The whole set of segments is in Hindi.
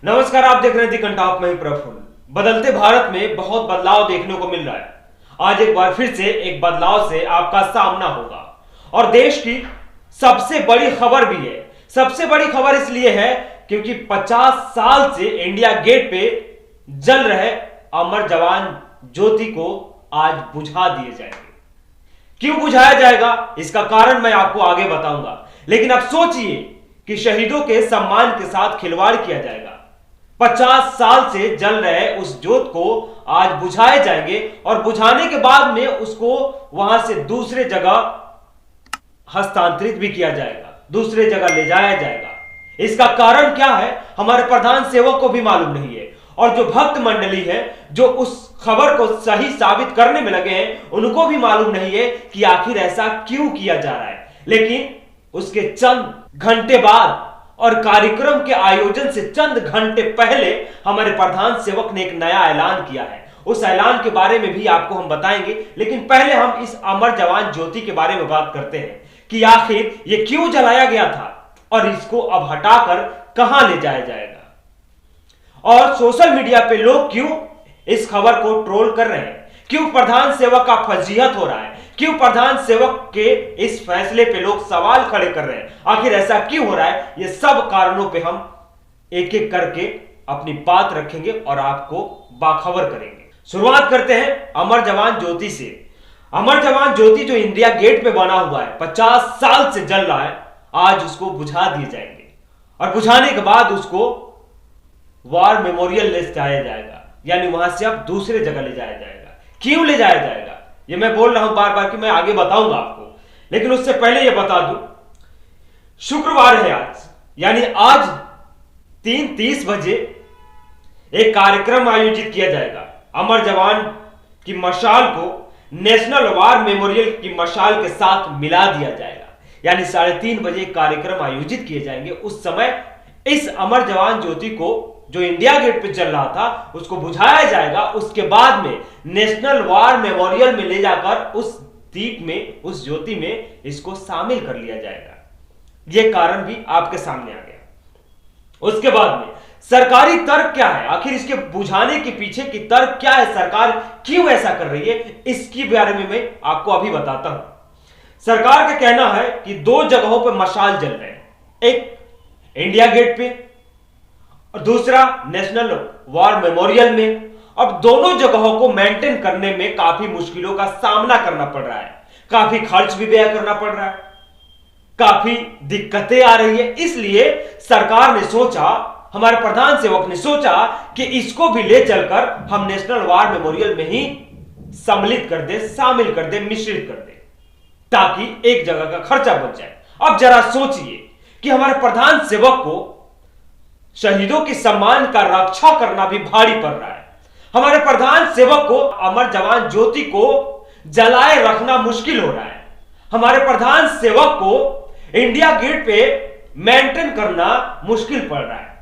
नमस्कार, आप देख रहे हैं दी कंटाप में प्रफुल्ल। बदलते भारत में बहुत बदलाव देखने को मिल रहा है। आज एक बार फिर से एक बदलाव से आपका सामना होगा और देश की सबसे बड़ी खबर भी है। सबसे बड़ी खबर इसलिए है क्योंकि 50 साल से इंडिया गेट पे जल रहे अमर जवान ज्योति को आज बुझा दिए जाएंगे। क्यों बुझाया जाएगा, इसका कारण मैं आपको आगे बताऊंगा। लेकिन अब सोचिए कि शहीदों के सम्मान के साथ खिलवाड़ किया जाएगा। 50 साल से जल रहे उस ज्योत को आज बुझाए जाएंगे और बुझाने के बाद में उसको वहां से दूसरे जगह हस्तांतरित भी किया जाएगा, दूसरे जगह ले जाया जाएगा। इसका कारण क्या है, हमारे प्रधान सेवक को भी मालूम नहीं है और जो भक्त मंडली है जो उस खबर को सही साबित करने में लगे हैं उनको भी मालूम नहीं है कि आखिर ऐसा क्यों किया जा रहा है। लेकिन उसके चंद घंटे बाद और कार्यक्रम के आयोजन से चंद घंटे पहले हमारे प्रधान सेवक ने एक नया ऐलान किया है। उस ऐलान के बारे में भी आपको हम बताएंगे, लेकिन पहले हम इस अमर जवान ज्योति के बारे में बात करते हैं कि आखिर ये क्यों जलाया गया था और इसको अब हटाकर कहां ले जाया जाएगा। और सोशल मीडिया पे लोग क्यों इस खबर को ट्रोल कर रहे हैं, क्यों प्रधान सेवक का फजीहत हो रहा है, क्यों प्रधान सेवक के इस फैसले पे लोग सवाल खड़े कर रहे हैं, आखिर ऐसा क्यों हो रहा है। ये सब कारणों पे हम एक एक करके अपनी बात रखेंगे और आपको बाखबर करेंगे। शुरुआत करते हैं अमर जवान ज्योति से। अमर जवान ज्योति जो इंडिया गेट पे बना हुआ है, 50 साल से जल रहा है, आज उसको बुझा दिए जाएंगे और बुझाने के बाद उसको वॉर मेमोरियल ले जाया जाएगा, यानी वहां से अब दूसरे जगह ले जाया जाएगा। क्यों ले जाया जाएगा ये मैं बोल रहा हूं बार बार कि मैं आगे बताऊंगा आपको, लेकिन उससे पहले ये बता दूं, शुक्रवार है आज, यानी आज 3:30 बजे एक कार्यक्रम आयोजित किया जाएगा। अमर जवान की मशाल को नेशनल वॉर मेमोरियल की मशाल के साथ मिला दिया जाएगा, यानी 3:30 बजे कार्यक्रम आयोजित किए जाएंगे। उस समय इस अमर जवान ज्योति को जो इंडिया गेट पे चल रहा था उसको बुझाया जाएगा। उसके बाद में नेशनल वॉर मेमोरियल में ले जाकर उस दीप में, उस ज्योति में इसको शामिल कर लिया जाएगा। यह कारण भी आपके सामने आ गया। उसके बाद में सरकारी तर्क क्या है, आखिर इसके बुझाने के पीछे की तर्क क्या है, सरकार क्यों ऐसा कर रही है, इसके बारे में मैं आपको अभी बताता हूं। सरकार का कहना है कि 2 जगहों पर मशाल जल रहे हैं, एक इंडिया गेट पे और दूसरा नेशनल वॉर मेमोरियल में। अब दोनों जगहों को मेंटेन करने में काफी मुश्किलों का सामना करना पड़ रहा है, काफी खर्च भी व्यय करना पड़ रहा है, काफी दिक्कतें आ रही है। इसलिए सरकार ने सोचा, हमारे प्रधान सेवक ने सोचा कि इसको भी ले चलकर हम नेशनल वॉर मेमोरियल में ही सम्मिलित कर दे, शामिल कर दे, मिश्रित कर दे, ताकि एक जगह का खर्चा बच जाए। अब जरा सोचिए कि हमारे प्रधान सेवक को शहीदों के सम्मान का रक्षा करना भी भारी पड़ रहा है। हमारे प्रधान सेवक को अमर जवान ज्योति को जलाए रखना मुश्किल हो रहा है। हमारे प्रधान सेवक को इंडिया गेट पे मेंटेन करना मुश्किल पड़ रहा है।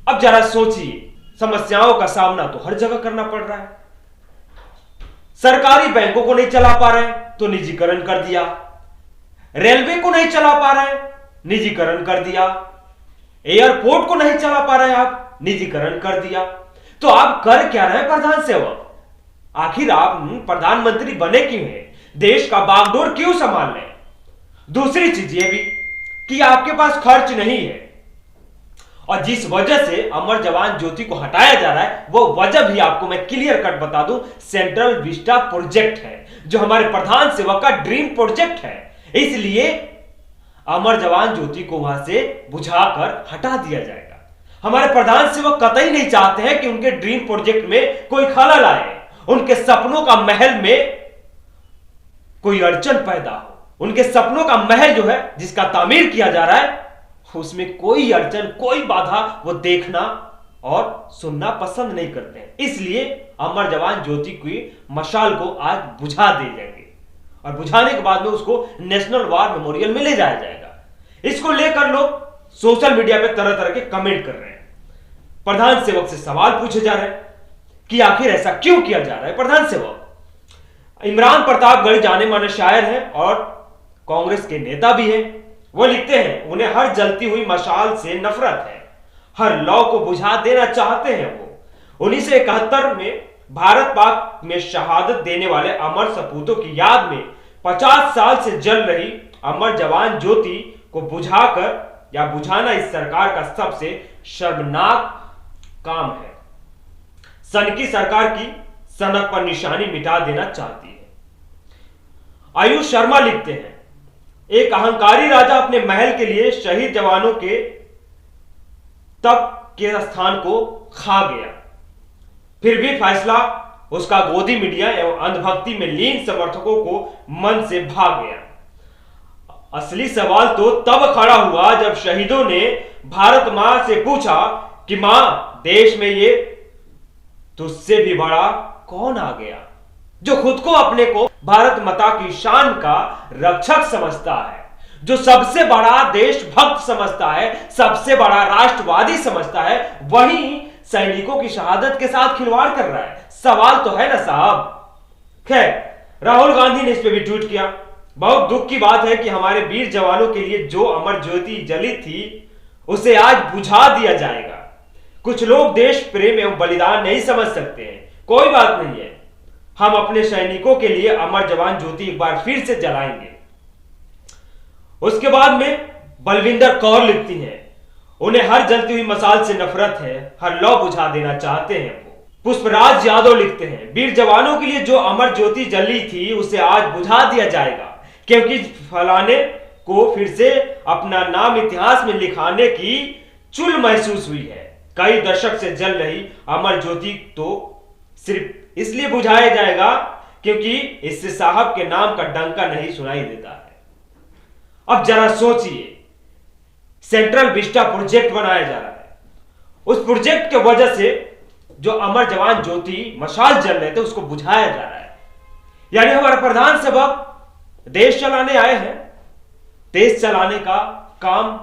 अब जरा सोचिए, समस्याओं का सामना तो हर जगह करना पड़ रहा है। सरकारी बैंकों को नहीं चला पा रहे तो निजीकरण कर दिया, रेलवे को नहीं चला पा रहे निजीकरण कर दिया, एयरपोर्ट को नहीं चला पा रहे आप, निजीकरण कर दिया। तो आप कर क्या रहे प्रधान सेवक, आखिर आप प्रधानमंत्री बने क्यों हैं, देश का बागडोर क्यों संभाल रहे हैं। दूसरी चीज यह भी कि आपके पास खर्च नहीं है और जिस वजह से अमर जवान ज्योति को हटाया जा रहा है वो वजह भी आपको मैं क्लियर कट बता दूं, सेंट्रल विस्टा प्रोजेक्ट है जो हमारे प्रधान सेवक का ड्रीम प्रोजेक्ट है। इसलिए अमर जवान ज्योति को वहां से बुझाकर हटा दिया जाएगा। हमारे प्रधान सेवक कतई नहीं चाहते हैं कि उनके ड्रीम प्रोजेक्ट में कोई खलल आए, उनके सपनों का महल में कोई अड़चन पैदा हो। उनके सपनों का महल जो है जिसका तामीर किया जा रहा है उसमें कोई अड़चन, कोई बाधा वो देखना और सुनना पसंद नहीं करते हैं। इसलिए अमर जवान ज्योति की मशाल को आज बुझा दिए जाएंगे और बुझाने के बाद में उसको नेशनल वॉर मेमोरियल में ले जाया जाएगा। इसको लेकर लोग सोशल मीडिया पे तरह तरह के कमेंट कर रहे हैं, प्रधान सेवक से सवाल पूछे जा रहे हैं कि आखिर ऐसा क्यों किया जा रहा है। प्रधान सेवक इमरान प्रतापगढ़ जाने माने शायर हैं और कांग्रेस के नेता भी हैं। वो लिखते हैं, उन्हें हर जलती हुई मशाल से नफरत है, हर लौ को बुझा देना चाहते हैं। वो 1971 में भारत पाक में शहादत देने वाले अमर सपूतों की याद में 50 साल से जल रही अमर जवान ज्योति को बुझाकर या बुझाना इस सरकार का सबसे शर्मनाक काम है। सन की सरकार की सनक पर निशानी मिटा देना चाहती है। आयुष शर्मा लिखते हैं, एक अहंकारी राजा अपने महल के लिए शहीद जवानों के तप के स्थान को खा गया, फिर भी फैसला उसका गोदी मीडिया एवं अंधभक्ति में लीन समर्थकों को मन से भाग गया। असली सवाल तो तब खड़ा हुआ जब शहीदों ने भारत मां से पूछा कि मां, देश में ये तुझसे भी बड़ा कौन आ गया, जो खुद को अपने को भारत माता की शान का रक्षक समझता है, जो सबसे बड़ा देशभक्त समझता है, सबसे बड़ा राष्ट्रवादी समझता है, वही सैनिकों की शहादत के साथ खिलवाड़ कर रहा है। सवाल तो है ना साहब। खैर, राहुल गांधी ने इस पे भी ट्वीट किया, बहुत दुख की बात है कि हमारे वीर जवानों के लिए जो अमर ज्योति जली थी उसे आज बुझा दिया जाएगा। कुछ लोग देश प्रेम एवं बलिदान नहीं समझ सकते हैं, कोई बात नहीं है, हम अपने सैनिकों के लिए अमर जवान ज्योति एक बार फिर से जलाएंगे। उसके बाद में बलविंदर कौर लिखती हैं, उन्हें हर जलती हुई मसाल से नफरत है, हर लौ बुझा देना चाहते हैं वो। पुष्पराज यादव लिखते हैं, वीर जवानों के लिए जो अमर ज्योति जली थी उसे आज बुझा दिया जाएगा, क्योंकि फलाने को फिर से अपना नाम इतिहास में लिखाने की चुल महसूस हुई है। कई दशक से जल रही अमर ज्योति तो सिर्फ इसलिए बुझाया जाएगा क्योंकि इससे साहब के नाम का डंका नहीं सुनाई देता है। अब जरा सोचिए, सेंट्रल विस्टा प्रोजेक्ट बनाया जा रहा है, उस प्रोजेक्ट के वजह से जो अमर जवान ज्योति मशाल जल रहे थे उसको बुझाया जा रहा है। यानी हमारे प्रधान सेवक देश चलाने आए हैं, देश चलाने का काम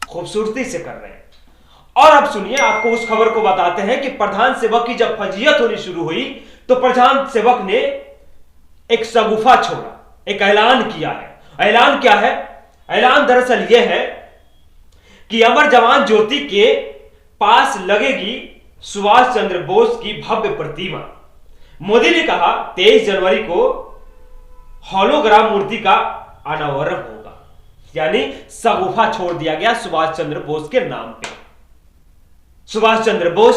खूबसूरती से कर रहे हैं। और अब सुनिए, आपको उस खबर को बताते हैं कि प्रधान सेवक की जब फजीयत होनी शुरू हुई तो प्रधान सेवक ने एक शगुफा छोड़ा, एक ऐलान किया है। ऐलान क्या है? ऐलान दरअसल यह है कि अमर जवान ज्योति के पास लगेगी सुभाष चंद्र बोस की भव्य प्रतिमा। मोदी ने कहा 23 जनवरी को होलोग्राम मूर्ति का अनावरण होगा, यानी शगुफा छोड़ दिया गया सुभाष चंद्र बोस के नाम पे। सुभाष चंद्र बोस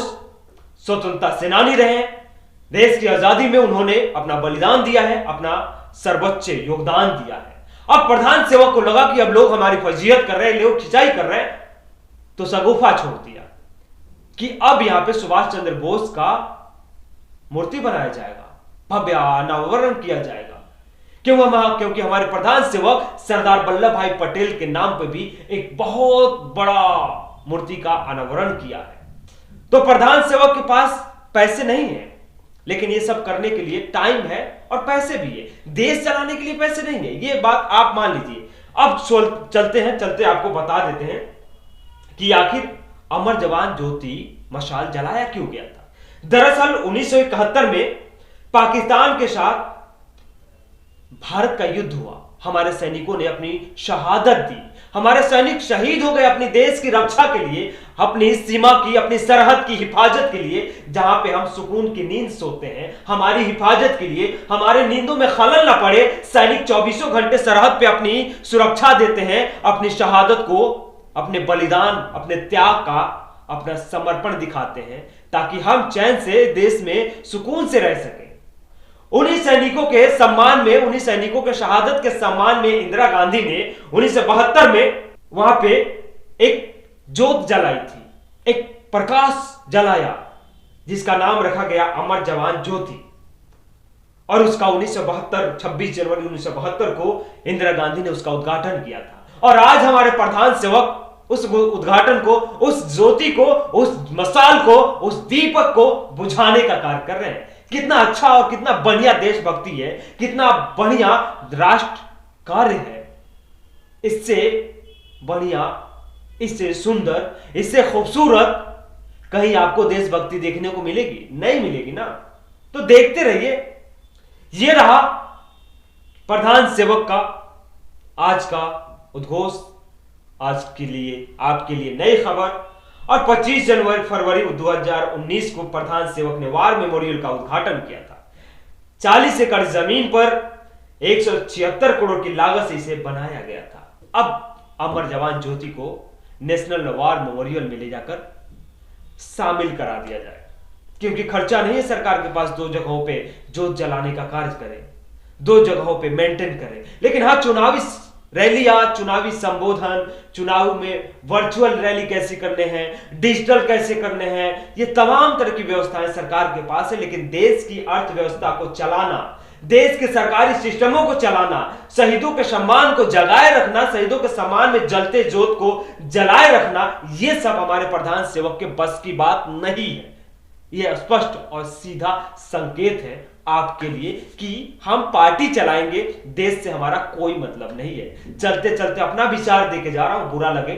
स्वतंत्रता सेनानी रहे, देश की आजादी में उन्होंने अपना बलिदान दिया है, अपना सर्वोच्च योगदान दिया है। अब प्रधान सेवक को लगा कि अब लोग हमारी फजीयत कर रहे हैं, लोग खिंचाई कर रहे हैं, तो शगुफा छोड़ दिया कि अब यहां पे सुभाष चंद्र बोस का मूर्ति बनाया जाएगा, भव्य अनावरण किया जाएगा। क्योंकि हमारे प्रधान सेवक सरदार वल्लभ भाई पटेल के नाम पर भी एक बहुत बड़ा मूर्ति का अनावरण किया है। तो प्रधान सेवक के पास पैसे नहीं है, लेकिन ये सब करने के लिए टाइम है और पैसे भी है। देश चलाने के लिए पैसे नहीं है, ये बात आप मान लीजिए। अब चलते आपको बता देते हैं कि आखिर अमर जवान ज्योति मशाल जलाया क्यों गया था। दरअसल 1971 में पाकिस्तान के साथ भारत का युद्ध हुआ, हमारे सैनिकों ने अपनी शहादत दी, हमारे सैनिक शहीद हो गए अपने देश की रक्षा के लिए, अपनी सीमा की, अपनी सरहद की हिफाजत के लिए, जहां पे हम सुकून की नींद सोते हैं, हमारी हिफाजत के लिए, हमारे नींदों में खलल ना पड़े। सैनिक 24 घंटे सरहद पे अपनी सुरक्षा देते हैं, अपनी शहादत को, अपने बलिदान, अपने त्याग का, अपना समर्पण दिखाते हैं, ताकि हम चैन से देश में सुकून से रह सकें। उन्हीं सैनिकों के सम्मान में, उन्हीं सैनिकों के शहादत के सम्मान में इंदिरा गांधी ने 1972 में वहां पे एक ज्योत जलाई थी, एक प्रकाश जलाया, जिसका नाम रखा गया अमर जवान ज्योति। और उसका 1972 26 जनवरी 1972 को इंदिरा गांधी ने उसका उद्घाटन किया था। और आज हमारे प्रधान सेवक उस उद्घाटन को, उस ज्योति को, उस मसाल को, उस दीपक को बुझाने का कार्य कर रहे हैं। कितना अच्छा और कितना बढ़िया देशभक्ति है, कितना बढ़िया राष्ट्र कार्य है। इससे बढ़िया, इससे सुंदर, इससे खूबसूरत कहीं आपको देशभक्ति देखने को मिलेगी? नहीं मिलेगी ना। तो देखते रहिए। यह रहा प्रधान सेवक का आज का उद्घोष। आज के लिए, आपके लिए नई खबर। और 25 जनवरी फरवरी 2019 को प्रधान सेवक ने वार मेमोरियल का उद्घाटन किया था। 40 एकड़ जमीन पर 176 करोड़ की लागत से इसे बनाया गया था। अब अमर जवान ज्योति को नेशनल वार मेमोरियल में ले जाकर शामिल करा दिया जाए, क्योंकि खर्चा नहीं है सरकार के पास 2 जगहों पे जोत जलाने का कार्य करें, 2 जगहों पे मेंटेन करें। लेकिन हाँ, चुनावी रैलियां, चुनावी संबोधन, चुनाव में वर्चुअल रैली कैसे करने हैं, डिजिटल कैसे करने हैं, ये तमाम तरह की व्यवस्थाएं सरकार के पास है। लेकिन देश की अर्थव्यवस्था को चलाना, देश के सरकारी सिस्टमों को चलाना, शहीदों के सम्मान को जगाए रखना, शहीदों के सम्मान में जलते जोत को जलाए रखना, यह सब हमारे प्रधान सेवक के बस की बात नहीं है। यह स्पष्ट और सीधा संकेत है आपके लिए कि हम पार्टी चलाएंगे, देश से हमारा कोई मतलब नहीं है। चलते चलते अपना विचार देके जा रहा हूं, बुरा लगे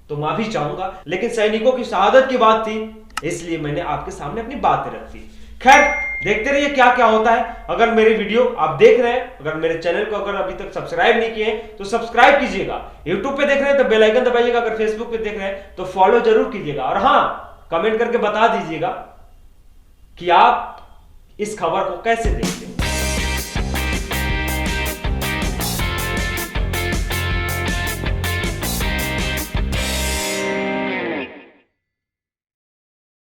तो माफी चाहूंगा, लेकिन सैनिकों की शहादत की बात थी, इसलिए मैंने आपके सामने अपनी बातें रखी। खैर, देखते रहिए क्या क्या होता है। अगर मेरे वीडियो आप देख रहे हैं, अगर मेरे चैनल को अगर अभी तक सब्सक्राइब नहीं किए तो सब्सक्राइब कीजिएगा। यूट्यूब पे देख रहे हैं तो बेल आइकन दबाइएगा, अगर फेसबुक पे देख रहे हैं तो फॉलो जरूर कीजिएगा। और हाँ, कमेंट करके बता दीजिएगा कि आप इस खबर को कैसे देखते हैं।